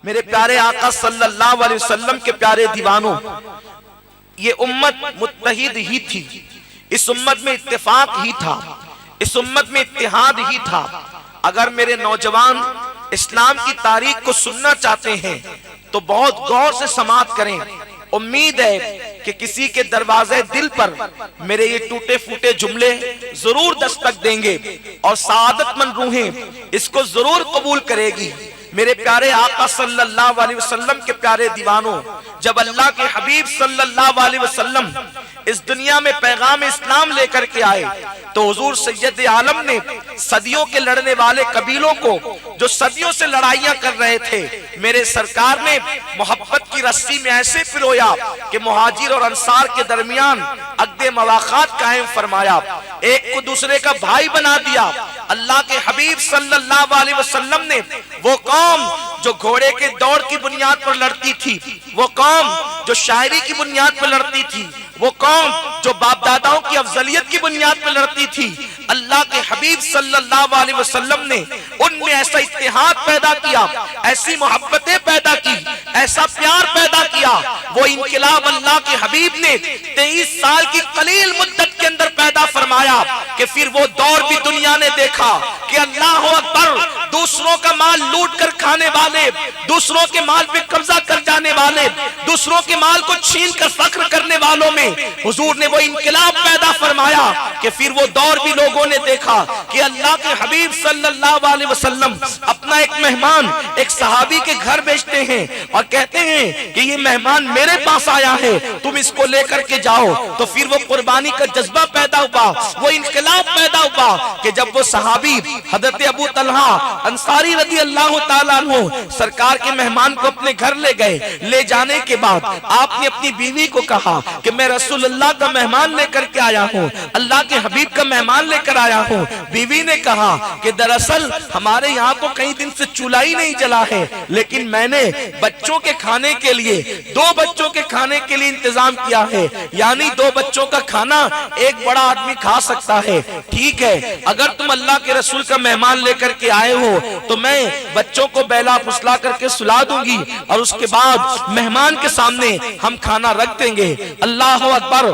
میرے پیارے آقا صلی اللہ علیہ وسلم کے پیارے دیوانوں، یہ امت متحد ہی تھی، اس امت میں اتفاق ہی تھا، اس امت میں اتحاد ہی تھا۔ اگر میرے نوجوان اسلام کی تاریخ کو سننا چاہتے ہیں تو بہت غور سے سماعت کریں۔ امید ہے کہ کسی کے دروازے دل پر میرے یہ ٹوٹے پھوٹے جملے ضرور دستک دیں گے اور سعادت مند روحیں اس کو ضرور قبول کرے گی۔ میرے پیارے آقا صلی اللہ علیہ وسلم کے پیارے دیوانوں، جب اللہ کے حبیب صلی اللہ علیہ وسلم اس دنیا میں پیغام اسلام لے کر کے آئے تو حضور سید عالم نے صدیوں کے لڑنے والے قبیلوں کو جو صدیوں سے لڑائیاں کر رہے تھے، میرے سرکار نے محبت کی رسی میں ایسے پرویا کہ مہاجر اور انصار کے درمیان عقد مواخات قائم فرمایا، ایک کو دوسرے کا بھائی بنا دیا۔ اللہ کے حبیب صلی اللہ علیہ وسلم نے وہ قوم جو گھوڑے کے دوڑ کی بنیاد پر لڑتی تھی، وہ قوم جو شاعری کی بنیاد پر لڑتی تھی، وہ قوم جو باپ داداؤں کی افضلیت کی بنیاد پر لڑتی تھی، اللہ کے حبیب صلی اللہ علیہ وسلم نے ان میں ایسا اتحاد پیدا کیا، ایسی محبتیں پیدا کی، ایسا پیار پیدا کیا۔ وہ انقلاب اللہ کے حبیب نے 23 سال کی قلیل مدت کے اندر پیدا فرمایا کہ پھر وہ دور بھی دنیا نے دیکھا کہ اللہ اکبر، دوسروں کا مال لوٹ کر کھانے والے، دوسروں کے مال پہ قبضہ کر جانے والے، دوسروں کے مال کو چھین کر فخر کرنے والوں میں حضور نے وہ انقلاب پیدا فرمایا کہ پھر وہ دور بھی لوگوں نے دیکھا کہ اللہ کے حبیب صلی اللہ علیہ وسلم اپنا ایک مہمان ایک صحابی کے گھر بھیجتے ہیں اور کہتے ہیں کہ یہ مہمان میرے پاس آیا ہے، تم اس کو لے کر کے جاؤ۔ تو پھر وہ قربانی کا جذبہ پیدا ہوا، وہ انقلاب پیدا ہوا کہ جب وہ صحابی حضرت ابو طلحہ انصاری رضی اللہ تعالیٰ عنہ سرکار کے مہمان کو اپنے گھر لے گئے، لے جانے کے بعد آپ نے اپنی بیوی کو کہا کہ میں رسول اللہ کا مہمان لے کر کے آیا ہوں، اللہ کے حبیب کا مہمان لے کر آیا ہوں۔ بیوی نے کہا کہ دراصل ہمارے یہاں تو کئی دن سے چولہا ہی نہیں جلا ہے، لیکن میں نے بچوں کے کھانے کے لیے 2 بچوں کے کھانے کے لیے انتظام کیا ہے، یعنی 2 بچوں کا کھانا ایک بڑا آدمی کھا سکتا ہے۔ ٹھیک ہے، اگر تم اللہ کے رسول کا مہمان لے کر کے آئے ہو تو میں بچوں کو بیلا پھسلا کر کے سلا دوں گی اور اس کے بعد مہمان کے سامنے ہم کھانا رکھ دیں گے۔ اللہ اکبر،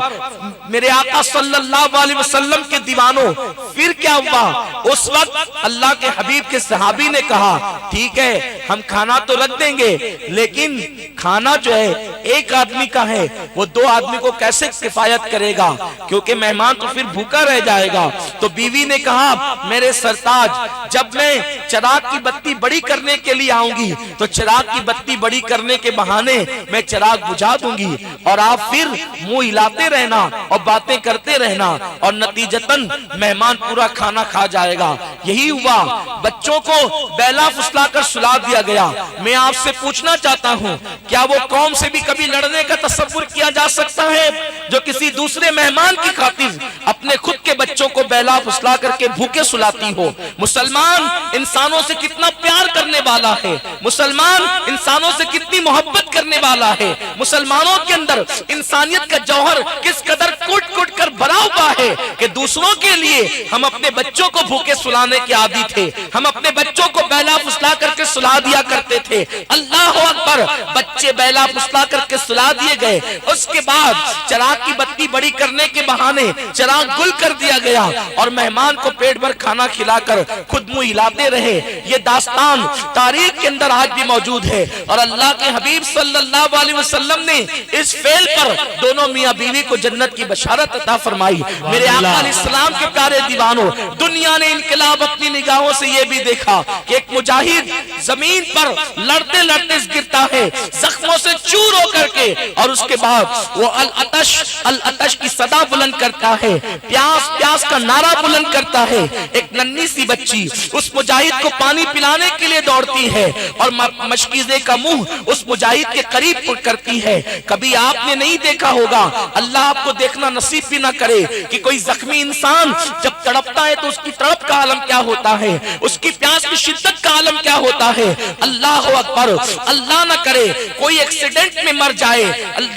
میرے آقا صلی اللہ علیہ وسلم کے دیوانوں، پھر کیا ہوا؟ اس وقت اللہ کے حبیب کے صحابی نے کہا ٹھیک ہے ہم کھانا تو رکھ دیں گے، لیکن کھانا جو ہے ایک آدمی کا ہے، وہ 2 آدمی کو کیسے کفایت کرے گا، کیونکہ مہمان تو پھر بھوکا رہ جائے گا۔ تو بیوی نے کہا میرے سرتاج، جب میں چراغ کی بتی بڑی کرنے کے لیے آؤں گی تو چراغ کی بتی بڑی کرنے کے بہانے میں چراغ بجھا دوں گی اور آپ پھر منہ ہلاتے رہنا اور باتیں کرتے رہنا اور نتیجتاً مہمان پورا کھانا کھا جائے گا۔ یہی ہوا، بچوں کو بیلا پھسلا کر سلا دیا گیا۔ میں آپ سے پوچھنا چاہتا ہوں، کیا وہ قوم سے بھی کبھی لڑنے کا تصور کیا جا سکتا ہے جو کسی دوسرے مہمان کی خاطر اپنے خود کے بچوں کو بیلا پھسلا کر کے بھوکے سلاتی ہو؟ مسلمان انسانوں سے کتنا پیار کرنے والا ہے، مسلمان انسانوں سے کتنی محبت کرنے والا ہے، مسلمانوں کے اندر انسانیت کا جوہر کس قدر کٹ کٹ کر بھرا ہوا ہے کہ دوسروں کے لیے ہم اپنے بچوں کو بھوکے سلانے کے عادی تھے، ہم اپنے بچوں کو بیلا پھسلا کر کے سلا دیا کرتے تھے۔ اللہ اکبر، بچے بیلا پھسلا کر کے سلا دیے گئے، اس کے بعد چراغ کی بتی بڑی کرنے کے بہانے چراغ گل کر دیا گیا اور مہمان کو پیٹ بھر کھانا کھلا کر خود منہ ہلاتے رہے۔ یہ داستان تاریخ کے اندر آج بھی موجود ہے اور اللہ کے حبیب صلی اللہ علیہ وسلم نے اس فعل پر دونوں میاں بیوی کو جنت کی بشارت عطا فرمائی۔ میرے آقا علیہ السلام کے پیارے دیوانوں، دنیا نے انقلاب اپنی نگاہوں سے یہ بھی دیکھا کہ ایک مجاہد زمین پر لڑتے لڑتے گرتا ہے زخموں سے چور ہو کر کے، اور اس کے بعد وہ العطش العطش کی صدا بلند کرتا ہے، پیاس پیاس کا نعرہ بلند کرتا ہے۔ ایک ننھی سی بچی اس مجاہد کو پانی پلانے کے لیے دوڑتی ہے اور مشکیزے کا منہ اس مجاہد کے قریب کرتی ہے۔ کبھی آپ نے نہیں دیکھا ہوگا، اللہ آپ کو دیکھنا نصیب بھی نہ کرے، کہ کوئی زخمی انسان جب تڑپتا ہے تو اس کی تڑپ کا عالم کیا ہوتا ہے، اس کی پیاس کی شدت کا عالم کیا ہوتا ہے۔ اللہ اکبر، اللہ نہ کرے کوئی ایکسیڈنٹ میں مر جائے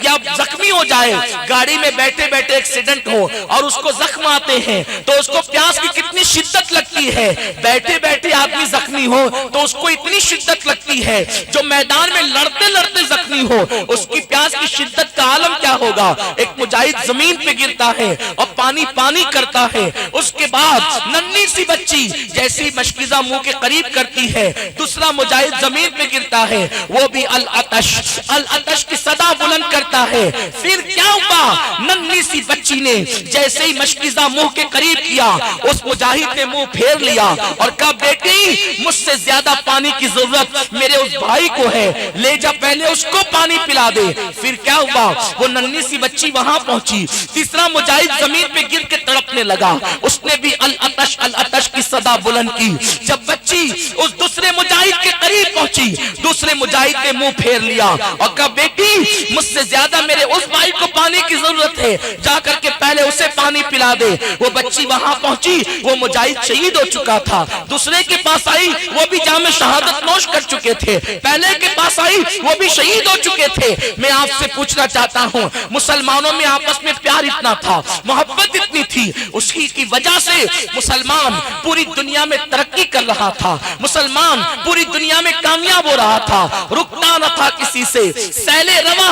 یا زخمی ہو جائے، گاڑی میں بیٹھے بیٹھے ایکسیڈنٹ ہو اور اس کو زخم آتے ہیں تو اس کو پیاس کی کتنی شدت لگتی ہے، بیٹھے بیٹھے آدمی زخمی ہو تو اس کو اتنی شدت لگتی ہے، جو میدان میں لڑتے لڑتے زخمی ہو اس کی پیاس کی شدت کا عالم کیا ہوگا۔ ایک مجاہد زمین پہ گرتا ہے اور پانی پانی کرتا ہے، اس کے بعد ننھی سی بچی جیسی مشکیزہ منہ کے قریب کرتی ہے، دوسرا مجاہد زمین پہ گرتا ہے، وہ بھی العطش العطش کی صدا بلند کرتا ہے۔ پھر کیا ہوا، ننھی سی بچی نے جیسے ہی مشکیزہ منہ کے قریب کیا، اس مجاہد نے منہ پھیر لیا اور کہا بیٹی مجھ سے زیادہ پانی کی ضرورت میرے اس بھائی کو ہے، لے جا پہلے اس کو پانی پلا دے۔ پھر کیا ہوا، وہ ننھی سی بچی وہاں پہنچی، تیسرا مجاہد زمین پہ گر کے تڑپنے لگا، اس نے بھی العطش العطش کی صدا بلند کی۔ جب بچی اس دوسرے مجاہد کے قریب پہنچی، دوسرے مجاہد نے منہ پھیر لیا اور کہا بیٹی مجھ سے زیادہ میرے اس بھائی کو پانی کی ضرورت ہے، جا کر کے پہلے اسے پانی پلا دے۔ وہ بچی وہاں پہنچی، وہ مجاہد شہید ہو چکا تھا، دوسرے کے پاس آئی وہ بھی جام شہادت نوش کر چکے تھے، پہلے کے پاس آئی وہ بھی شہید ہو چکے تھے۔ میں آپ سے پوچھنا چاہتا ہوں، مسلمانوں میں آپس میں پیار اتنا تھا، محبت اتنی تھی، اسی کی وجہ سے مسلمان پوری دنیا میں ترقی کر رہا تھا، مسلمان پوری دنیا میں کامیاب ہو رہا تھا، رکتا نہ تھا کسی سے، سیل رواں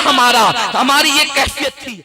ہماری یہ کیفیت تھی۔